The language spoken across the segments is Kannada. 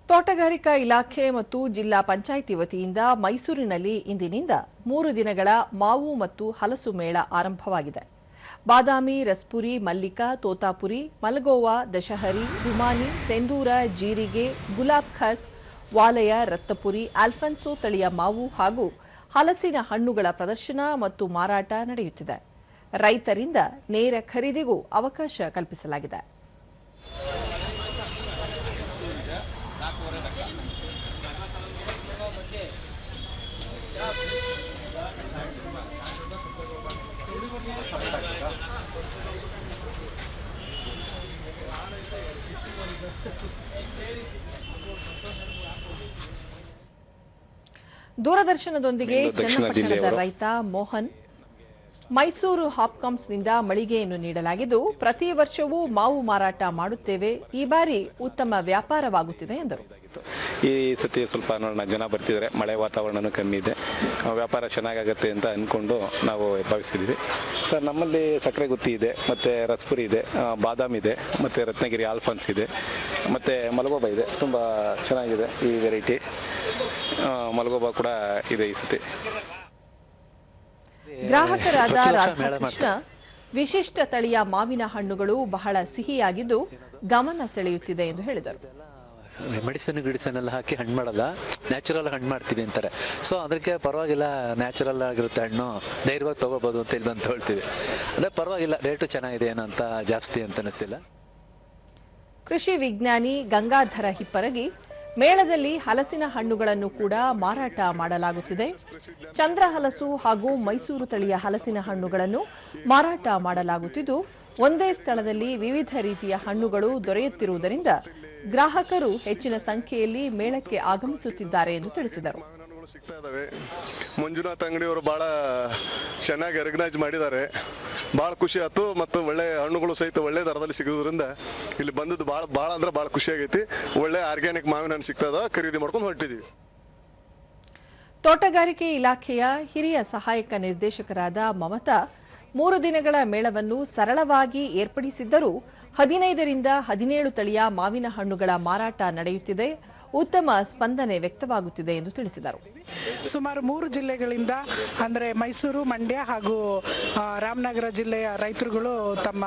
ತೋಟಗಾರಿಕಾ ಇಲಾಖೆ ಮತ್ತು ಜಿಲ್ಲಾ ಪಂಚಾಯಿತಿ ವತಿಯಿಂದ ಮೈಸೂರಿನಲ್ಲಿ ಇಂದಿನಿಂದ 3 ದಿನಗಳ ಮಾವು ಮತ್ತು ಹಲಸು ಮೇಳ ಆರಂಭವಾಗಿದೆ. ಬಾದಾಮಿ, ರಸ್ಪುರಿ, ಮಲ್ಲಿಕಾ, ತೋತಾಪುರಿ, ಮಲಗೋವಾ, ದಶಹರಿ, ರುಮಾನಿ, ಸೆಂದೂರ, ಜೀರಿಗೆ, ಗುಲಾಬ್ ಖಸ್, ವಾಲಯ, ರತ್ತಪುರಿ, ಆಲ್ಫನ್ಸೋ ತಳಿಯ ಮಾವು ಹಾಗೂ ಹಲಸಿನ ಹಣ್ಣುಗಳ ಪ್ರದರ್ಶನ ಮತ್ತು ಮಾರಾಟ ನಡೆಯುತ್ತಿದೆ. ರೈತರಿಂದ ನೇರ ಖರೀದಿಗೂ ಅವಕಾಶ ಕಲ್ಪಿಸಲಾಗಿದೆ. ದೂರದರ್ಶನದೊಂದಿಗೆ ಚನ್ನಪಟ್ಟಣದ ರೈತ ಮೋಹನ್, ಮೈಸೂರು ಹಾಪ್ಕಾಮ್ಸ್ನಿಂದ ಮಳಿಗೆಯನ್ನು ನೀಡಲಾಗಿದ್ದು, ಪ್ರತಿ ವರ್ಷವೂ ಮಾವು ಮಾರಾಟ ಮಾಡುತ್ತೇವೆ. ಈ ಬಾರಿ ಉತ್ತಮ ವ್ಯಾಪಾರವಾಗುತ್ತಿದೆ ಎಂದರು. ಈ ಸತಿ ಸ್ವಲ್ಪ ನೋಡೋಣ, ಜನ ಬರ್ತಿದ್ದಾರೆ, ಮಳೆ ವಾತಾವರಣನೂ ಕಮ್ಮಿ ಇದೆ, ವ್ಯಾಪಾರ ಚೆನ್ನಾಗಾಗತ್ತೆ ಅಂತ ಅಂದ್ಕೊಂಡು ನಾವು ಭಾವಿಸಿದ್ದೀವಿ. ಸರ್, ನಮ್ಮಲ್ಲಿ ಸಕ್ಕರೆ ಗುತ್ತಿ ಇದೆ, ಮತ್ತು ರಸ್ಪುರಿ ಇದೆ, ಬಾದಾಮಿ ಇದೆ, ಮತ್ತು ರತ್ನಗಿರಿ ಆಲ್ಫನ್ಸ್ ಇದೆ, ಮತ್ತು ಮಲಗೋಬಾ ಇದೆ. ತುಂಬ ಚೆನ್ನಾಗಿದೆ ಈ ವೆರೈಟಿ. ಮಲಗೋಬಾ ಕೂಡ ಇದೆ ಈ ಸತಿ. ಗ್ರಾಹಕರಾದ ರಾಧಾಕೃಷ್ಣ, ವಿಶಿಷ್ಟ ತಳಿಯ ಮಾವಿನ ಹಣ್ಣುಗಳು ಬಹಳ ಸಿಹಿಯಾಗಿದ್ದು ಗಮನ ಸೆಳೆಯುತ್ತಿದೆ ಎಂದು ಹೇಳಿದರು. ಮೆಡಿಸಿನ್ ಎಲ್ಲ ಹಾಕಿ ಹಣ್ಣು ಮಾಡಲ್ಲ, ನ್ಯಾಚುರಲ್ ಹಣ್ಣು ಮಾಡ್ತೀವಿ ಅಂತಾರೆ. ಸೊ ಅದಕ್ಕೆ ಪರವಾಗಿಲ್ಲ, ನ್ಯಾಚುರಲ್ ಆಗಿರುತ್ತೆ ಹಣ್ಣು, ಧೈರ್ಯವಾಗಿ ತಗೋಬಹುದು ಅಂತ ಇಲ್ಲಿ ಬಂದು ಹೇಳ್ತೀವಿ. ಅದೇ ಪರವಾಗಿಲ್ಲ, ರೇಟು ಚೆನ್ನಾಗಿದೆ, ಏನಂತ ಜಾಸ್ತಿ ಅಂತ ಅನಿಸ್ತಿಲ್ಲ. ಕೃಷಿ ವಿಜ್ಞಾನಿ ಗಂಗಾಧರ ಹಿಪ್ಪರಗಿ, ಮೇಳದಲ್ಲಿ ಹಲಸಿನ ಹಣ್ಣುಗಳನ್ನು ಕೂಡ ಮಾರಾಟ ಮಾಡಲಾಗುತ್ತಿದೆ. ಚಂದ್ರ ಹಲಸು ಹಾಗೂ ಮೈಸೂರು ತಳಿಯ ಹಲಸಿನ ಹಣ್ಣುಗಳನ್ನು ಮಾರಾಟ ಮಾಡಲಾಗುತ್ತಿದ್ದು, ಒಂದೇ ಸ್ಥಳದಲ್ಲಿ ವಿವಿಧ ರೀತಿಯ ಹಣ್ಣುಗಳು ದೊರೆಯುತ್ತಿರುವುದರಿಂದ ಗ್ರಾಹಕರು ಹೆಚ್ಚಿನ ಸಂಖ್ಯೆಯಲ್ಲಿ ಮೇಳಕ್ಕೆ ಆಗಮಿಸುತ್ತಿದ್ದಾರೆ ಎಂದು ತಿಳಿಸಿದರು. ಮಂಜುನಾಥ್ ಅಂಗಡಿಯವರು ಬಹಳ ಚೆನ್ನಾಗಿ ರೆಕಗ್ನೈಸ್ ಮಾಡಿದ್ದಾರೆ. ಭಾಳ ಖುಷಿ ಆಯ್ತು. ಮತ್ತು ಒಳ್ಳೆ ಹಣ್ಣುಗಳು ಸಹಿತ ಒಳ್ಳೆ ದರದಲ್ಲಿ ಸಿಗೋದ್ರಿಂದ ಇಲ್ಲಿ ಬಂದದ್ದು ಭಾಳ ಅಂದ್ರೆ ಭಾಳ ಖುಷಿ ಆಗೈತಿ. ಒಳ್ಳೆ ಆರ್ಗ್ಯಾನಿಕ್ ಮಾವಿನ ಹಣ್ಣು ಸಿಗ್ತದ, ಖರೀದಿ ಮಾಡ್ಕೊಂಡು ಹೊರಟಿದ್ದೀವಿ. ತೋಟಗಾರಿಕೆ ಇಲಾಖೆಯ ಹಿರಿಯ ಸಹಾಯಕ ನಿರ್ದೇಶಕರಾದ ಮಮತಾ, 3 ದಿನಗಳ ಮೇಳವನ್ನು ಸರಳವಾಗಿ ಏರ್ಪಡಿಸಿದ್ದರೂ 15ರಿಂದ 17 ತಳಿಯ ಮಾವಿನ ಹಣ್ಣುಗಳ ಮಾರಾಟ ನಡೆಯುತ್ತಿದೆ. ಉತ್ತಮ ಸ್ಪಂದನೆ ವ್ಯಕ್ತವಾಗುತ್ತಿದೆ ಎಂದು ತಿಳಿಸಿದರು. ಸುಮಾರು 3 ಜಿಲ್ಲೆಗಳಿಂದ, ಅಂದರೆ ಮೈಸೂರು, ಮಂಡ್ಯ ಹಾಗೂ ರಾಮನಗರ ಜಿಲ್ಲೆಯ ರೈತರುಗಳು ತಮ್ಮ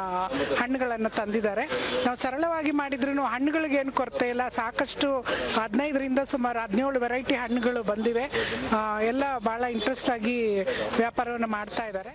ಹಣ್ಣುಗಳನ್ನು ತಂದಿದ್ದಾರೆ. ನಾವು ಸರಳವಾಗಿ ಮಾಡಿದ್ರೂ ಹಣ್ಣುಗಳಿಗೆ ಏನು ಕೊರತೆ ಇಲ್ಲ. ಸಾಕಷ್ಟು 15ರಿಂದ ಸುಮಾರು 17 ವೆರೈಟಿ ಹಣ್ಣುಗಳು ಬಂದಿವೆ. ಎಲ್ಲ ಭಾಳ ಇಂಟ್ರೆಸ್ಟ್ ಆಗಿ ವ್ಯಾಪಾರವನ್ನು ಮಾಡ್ತಾ ಇದ್ದಾರೆ.